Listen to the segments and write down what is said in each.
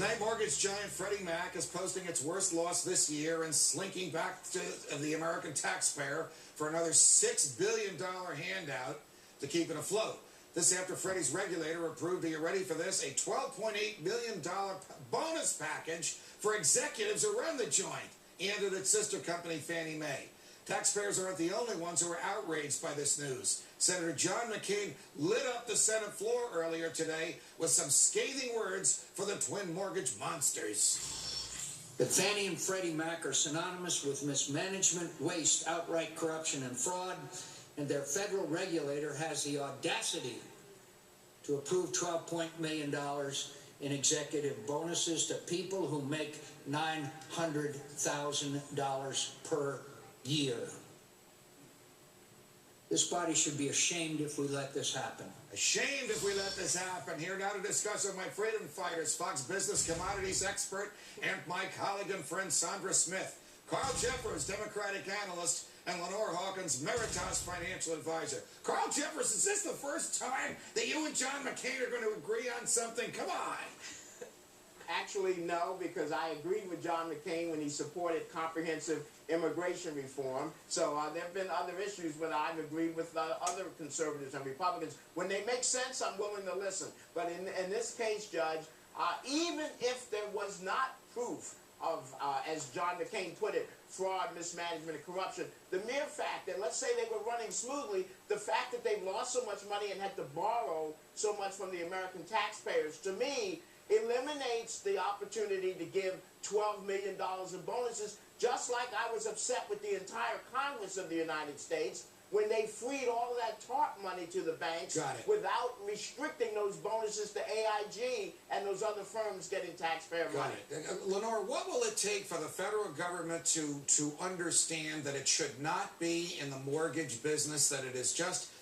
Tonight, mortgage giant Freddie Mac is posting its worst loss this year and slinking back to the American taxpayer for another $6 billion handout to keep it afloat. This after Freddie's regulator approved, are you ready for this, a $12.8 million bonus package for executives who run the joint and at its sister company, Fannie Mae. Taxpayers aren't the only ones who are outraged by this news. Senator John McCain lit up the Senate floor earlier today with some scathing words for the twin mortgage monsters. That Fannie and Freddie Mac are synonymous with mismanagement, waste, outright corruption, and fraud, and their federal regulator has the audacity to approve $12 million in executive bonuses to people who make $900,000 per year. This body should be ashamed if we let this happen. Ashamed if we let this happen. Here now to discuss with my freedom fighters, Fox Business commodities expert, and my colleague and friend Sandra Smith, Carl Jeffers, Democratic analyst, and Lenore Hawkins, Meritas financial advisor. Carl Jeffers, is this the first time that you and John McCain are going to agree on something? Come on. Actually, no, because I agreed with John McCain when he supported comprehensive immigration reform. So there have been other issues, but I've agreed with other conservatives and Republicans. When they make sense, I'm willing to listen. But in this case, Judge, even if there was not proof of, as John McCain put it, fraud, mismanagement, and corruption, the mere fact that, let's say they were running smoothly, the fact that they've lost so much money and had to borrow so much from the American taxpayers, to me, eliminates the opportunity to give $12 million in bonuses, just like I was upset with the entire Congress of the United States when they freed all of that TARP money to the banks without restricting those bonuses to AIG and those other firms getting taxpayer money. Lenore, what will it take for the federal government to understand that it should not be in the mortgage business, that it is just,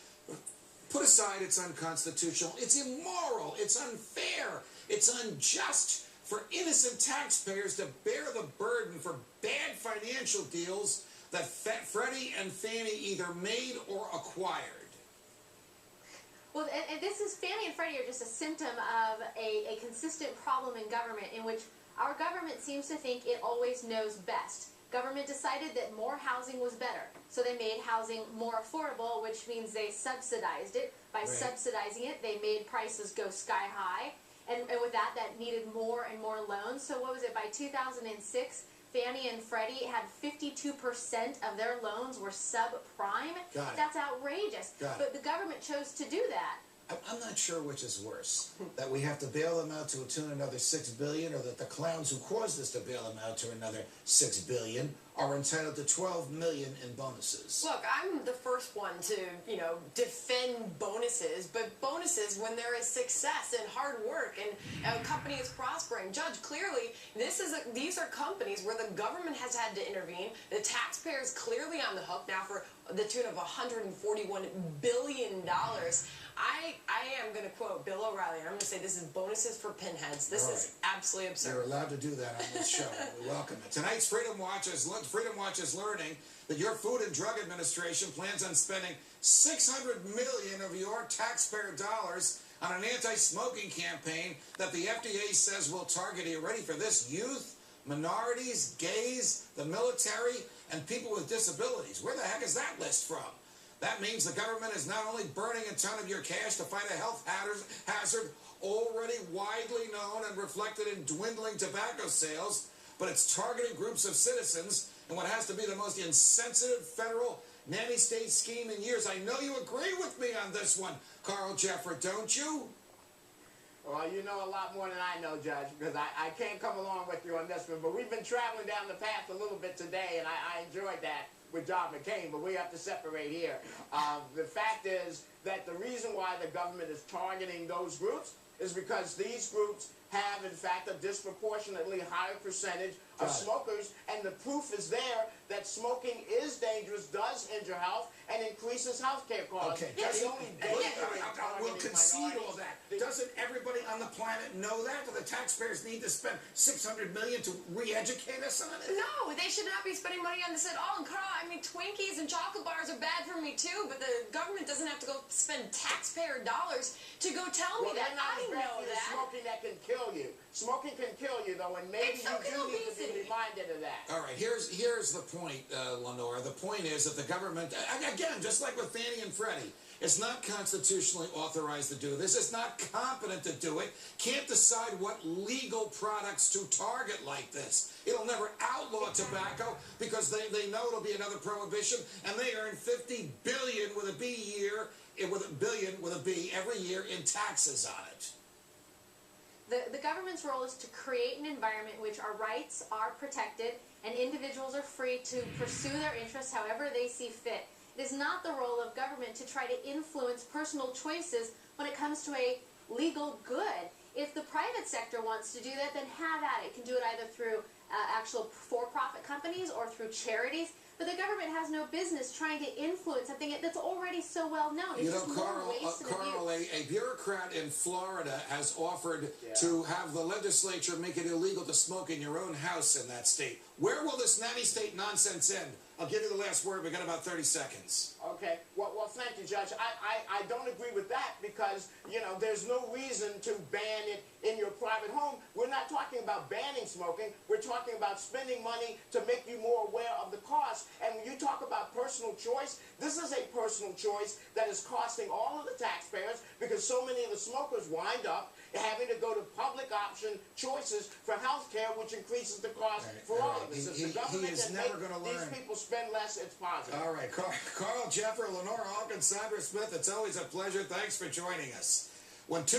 put aside it's unconstitutional, it's immoral, it's unfair, it's unjust for innocent taxpayers to bear the burden for bad financial deals that Freddie and Fannie either made or acquired? Well, and this is, Fannie and Freddie are just a symptom of a consistent problem in government in which our government seems to think it always knows best. Government decided that more housing was better, so they made housing more affordable, which means they subsidized it. By subsidizing it, they made prices go sky high, and with that needed more and more loans. So what was it, by 2006, Fannie and Freddie had 52% of their loans were subprime. That's outrageous. But the government chose to do that. I'm not sure which is worse, that we have to bail them out to a tune of another $6 billion, or that the clowns who caused us to bail them out to another $6 billion are entitled to $12 million in bonuses. Look, I'm the first one to, defend bonuses, but bonuses when there is success and hard work and a company is prospering. Judge, clearly, these are companies where the government has had to intervene. The taxpayer is clearly on the hook now for the tune of $141 billion. I am going to quote Bill O'Reilly, and I'm going to say this is bonuses for pinheads. This is absolutely absurd. You're allowed to do that on this show. We welcome it. Tonight's Freedom Watch is learning that your Food and Drug Administration plans on spending $600 million of your taxpayer dollars on an anti-smoking campaign that the FDA says will target, are you ready for this, youth, minorities, gays, the military, and people with disabilities. Where the heck is that list from? That means the government is not only burning a ton of your cash to fight a health hazard already widely known and reflected in dwindling tobacco sales, but it's targeting groups of citizens in what has to be the most insensitive federal nanny-state scheme in years. I know you agree with me on this one, Carl Jeffers, don't you? Well, you know a lot more than I know, Judge, because I can't come along with you on this one, but we've been traveling down the path a little bit today, and I enjoyed that with John McCain, but we have to separate here. The fact is that the reason why the government is targeting those groups is because these groups have, in fact, a disproportionately higher percentage of smokers, and the proof is there that smoking is dangerous, does injure health, and increases health care costs. Okay, we'll concede all that. Doesn't everybody on the planet know that? Do the taxpayers need to spend $600 million to re-educate us on it? No, they should not be spending money on this at all. And Carl, I mean, Twinkies and chocolate bars are bad for me too, but the government doesn't have to go spend taxpayer dollars to go tell me that. I know that. Smoking that can kill you. Smoking can kill you, though, and maybe And so you can do need to obesity. be reminded of that. All right, here's the point, Lenore. The point is that the government, again, just like with Fannie and Freddie, it's not constitutionally authorized to do this. It's not competent to do it. Can't decide what legal products to target like this. It'll never outlaw tobacco because they know it'll be another prohibition, and they earn $50 billion with a B year, with a billion with a B every year in taxes on it. The government's role is to create an environment in which our rights are protected and individuals are free to pursue their interests however they see fit. It is not the role of government to try to influence personal choices when it comes to a legal good. If the private sector wants to do that, then have at it. It can do it either through actual for-profit companies or through charities. But the government has no business trying to influence something that's already so well known. It's You know, just more Carl, waste and Carl, abuse. a bureaucrat in Florida has offered to have the legislature make it illegal to smoke in your own house in that state. Where will this nanny state nonsense end? I'll give you the last word. We've got about 30 seconds. Okay. Well, thank you, Judge. I don't agree with that because, you know, there's no reason to ban it in your private home. We're not talking about banning smoking. We're talking about spending money to make you more aware of the cost. And when you talk about personal choice, this is a personal choice that is costing all of the taxpayers because so many of the smokers wind up having to go to public option choices for health care, which increases the cost for all of us. If the government is can never make gonna these learn. people spend less, it's positive. All right, Carl Jeffrey, Lenore Hawkins, Sandra Smith, it's always a pleasure. Thanks for joining us. When two